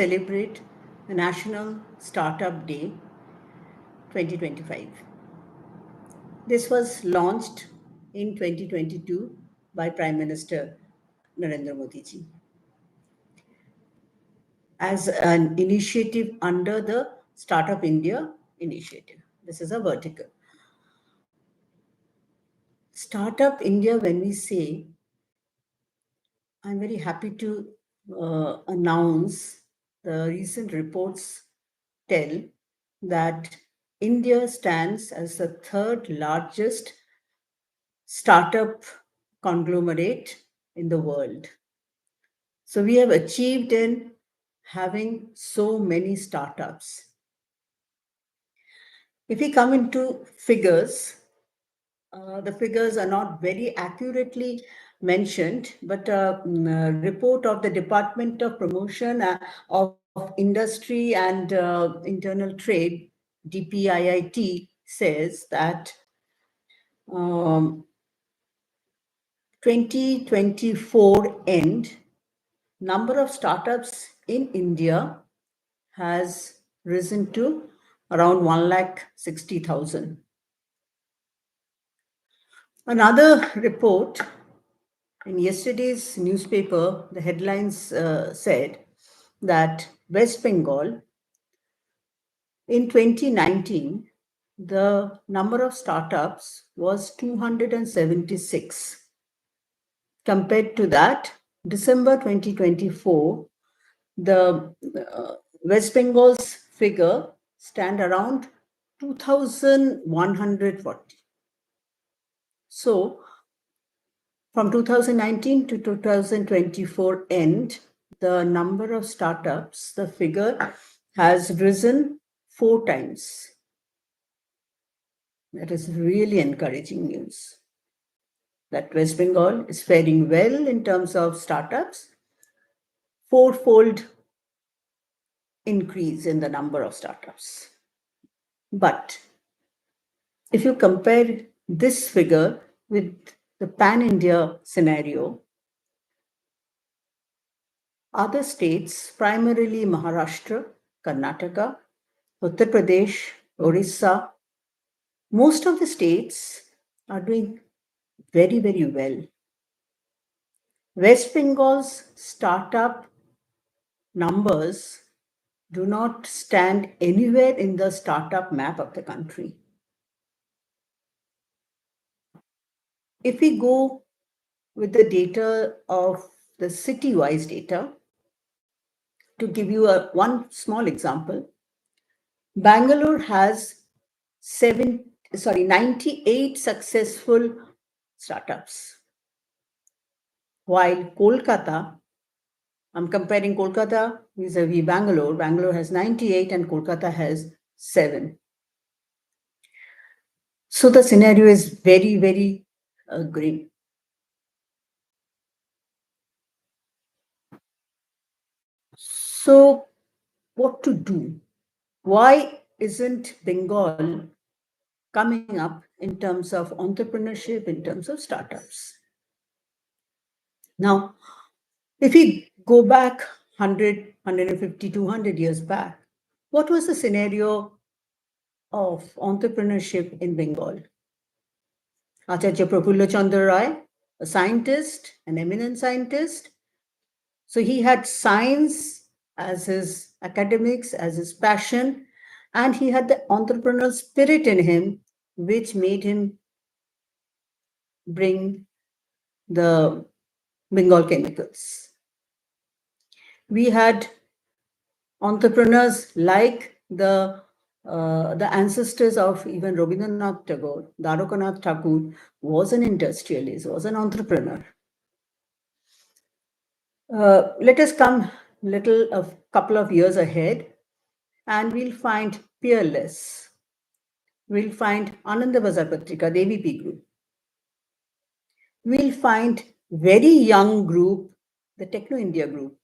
celebrate the National Startup Day 2025. This was launched in 2022 by Prime Minister Narendra Modi ji as an initiative under the Startup India initiative. This is a vertical. Startup India, when we say, I'm very happy to announce the recent reports tell that India stands as the third largest startup conglomerate in the world. So we have achieved in having so many startups. If we come into figures, the figures are not very accurately mentioned, but a report of the Department of Promotion of Industry and Internal Trade, DPIIT, says that 2024 end, number of startups in India has risen to around 1,60,000. Another report in yesterday's newspaper, the headlines said that West Bengal in 2019, the number of startups was 276. Compared to that, December 2024, the West Bengal's figure stand around 2,140. So from 2019 to 2024 end, the number of startups, the figure has risen 4 times. That is really encouraging news. That West Bengal is faring well in terms of startups, 4-fold increase in the number of startups. But if you compare this figure with the pan-India scenario, other states, primarily Maharashtra, Karnataka, Uttar Pradesh, Orissa, most of the states are doing very, very well. West Bengal's startup numbers do not stand anywhere in the startup map of the country. If we go with the data of the city-wise data, to give you one small example, Bangalore has 98 successful startups, while Kolkata, I'm comparing Kolkata vis-a-vis Bangalore. Bangalore has 98 and Kolkata has 7. So the scenario is very, very grim. So what to do? Why isn't Bengal coming up in terms of entrepreneurship, in terms of startups? Now, if we go back 100, 150, 200 years back, what was the scenario of entrepreneurship in Bengal? Acharya Prafulla Chandra Rai, a scientist, an eminent scientist. So he had science as his academics, as his passion, and he had the entrepreneurial spirit in him, which made him bring the Bengal chemicals. We had entrepreneurs like the ancestors of even Rabindranath Tagore. Dwarokanath Thakur was an industrialist, was an entrepreneur. Let us come a couple of years ahead, and we'll find Peerless. We'll find Ananda Bazar Patrika, the AVP group. We'll find very young group, the Techno India group.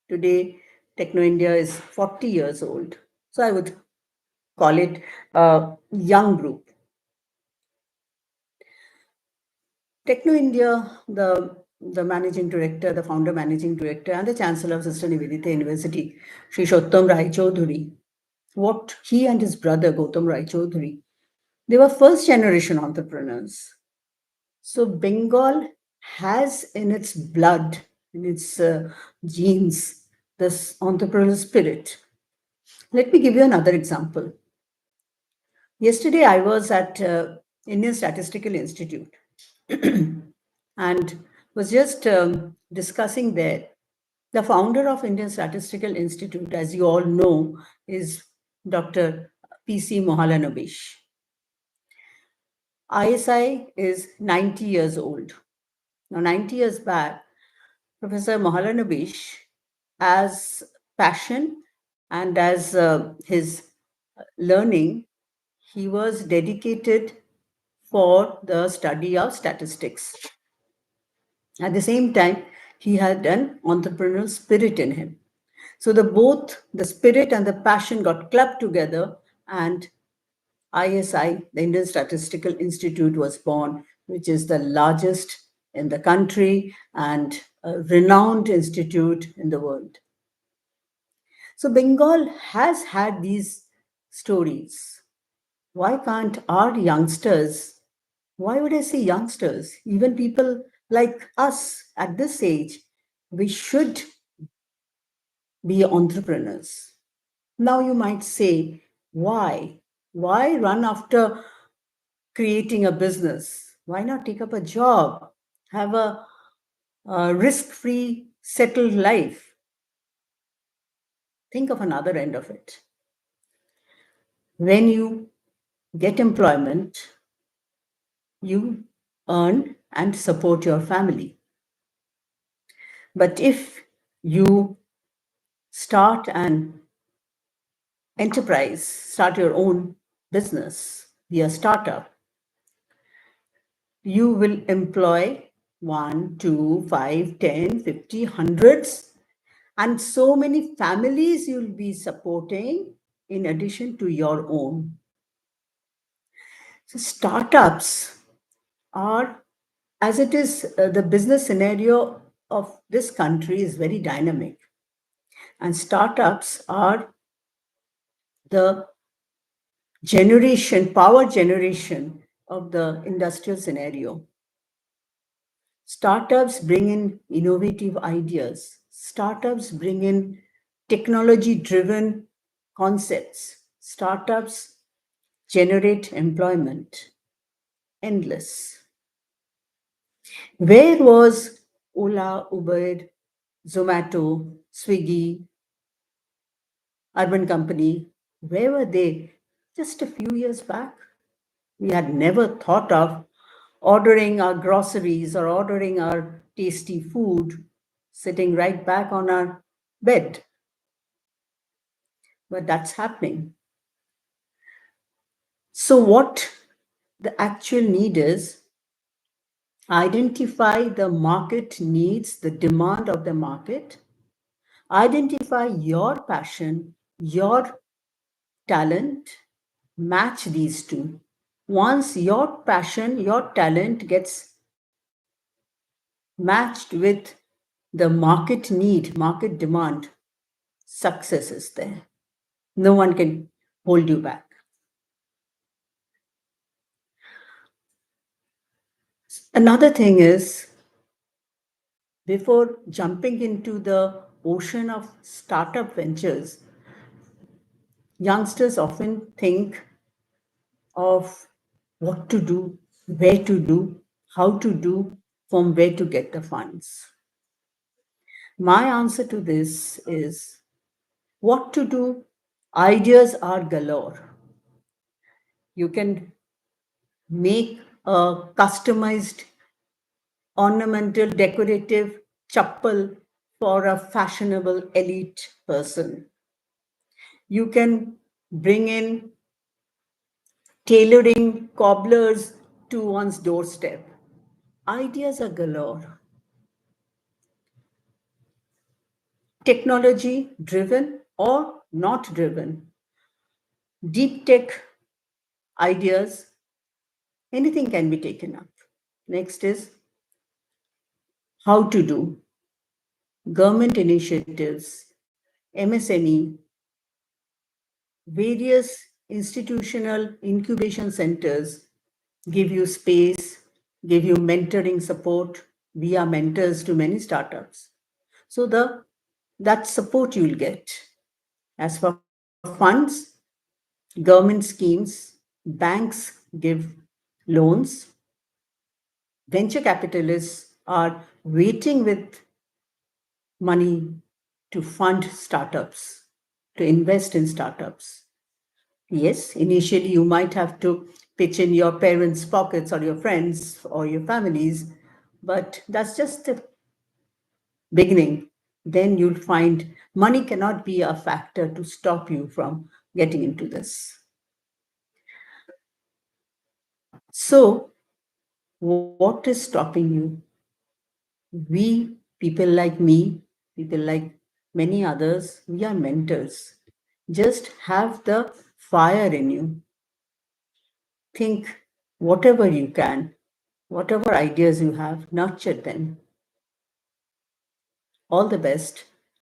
Today, Techno India is 40 years old. So I would call it a young group. Techno India, the the managing director, the founder managing director, and the chancellor of Sister Nivedita University, Sri Shottam Rai Chaudhuri, what he and his brother Gautam Rai Chaudhuri, they were first generation entrepreneurs. So Bengal has in its blood, in its genes, this entrepreneurial spirit. Let me give you another example. Yesterday, I was at Indian Statistical Institute and was just discussing there. The founder of Indian Statistical Institute, as you all know, is Dr. P.C. Mohalanobish. ISI is 90 years old. Now, 90 years back, Professor Mohalanobish, as passion and as his learning, he was dedicated for the study of statistics. At the same time, he had an entrepreneurial spirit in him. So both the spirit and the passion got clubbed together, and ISI, the Indian Statistical Institute, was born, which is the largest in the country and a renowned institute in the world. So Bengal has had these stories. Why can't our youngsters, why would I say youngsters, even people like us at this age, we should be entrepreneurs? Now you might say, why? Why run after creating a business? Why not take up a job, have a risk free, settled life? Think of another end of it. When you get employment, you earn and support your family. But if you start an enterprise, start your own business, be a startup, you will employ 1, 2, 5, 10, 50, hundreds, and so many families you'll be supporting in addition to your own. So startups are, as it is, the business scenario of this country is very dynamic. And startups are the power generation of the industrial scenario. Startups bring in innovative ideas. Startups bring in technology-driven concepts. Startups generate employment. Endless. Where was Ola, Uber, Zomato, Swiggy, Urban Company? Where were they just a few years back? We had never thought of ordering our groceries or ordering our tasty food sitting right back on our bed. But that's happening. So, what the actual need is, identify the market needs, the demand of the market, identify your passion, your talent, match these two. Once your passion, your talent gets matched with the market need, market demand, success is there. No one can hold you back. Another thing is, before jumping into the ocean of startup ventures, youngsters often think of what to do, where to do, how to do, from where to get the funds. My answer to this is what to do. Ideas are galore. You can make a customized, ornamental, decorative chappal for a fashionable elite person. You can bring in tailoring cobblers to one's doorstep. Ideas are galore. Technology driven or not driven. Deep tech ideas, anything can be taken up. Next is how to do. Government initiatives, MSME, various institutional incubation centers give you space, give you mentoring support. We are mentors to many startups. So that support you'll get. As for funds, government schemes, banks give loans, venture capitalists are waiting with money to fund startups, to invest in startups. Yes, initially you might have to pitch in your parents' pockets or your friends or your families, but that's just the beginning. Then you'll find money cannot be a factor to stop you from getting into this. So, what is stopping you? We, people like me, people like many others, we are mentors. Just have the fire in you. Think whatever you can, whatever ideas you have, nurture them. All the best.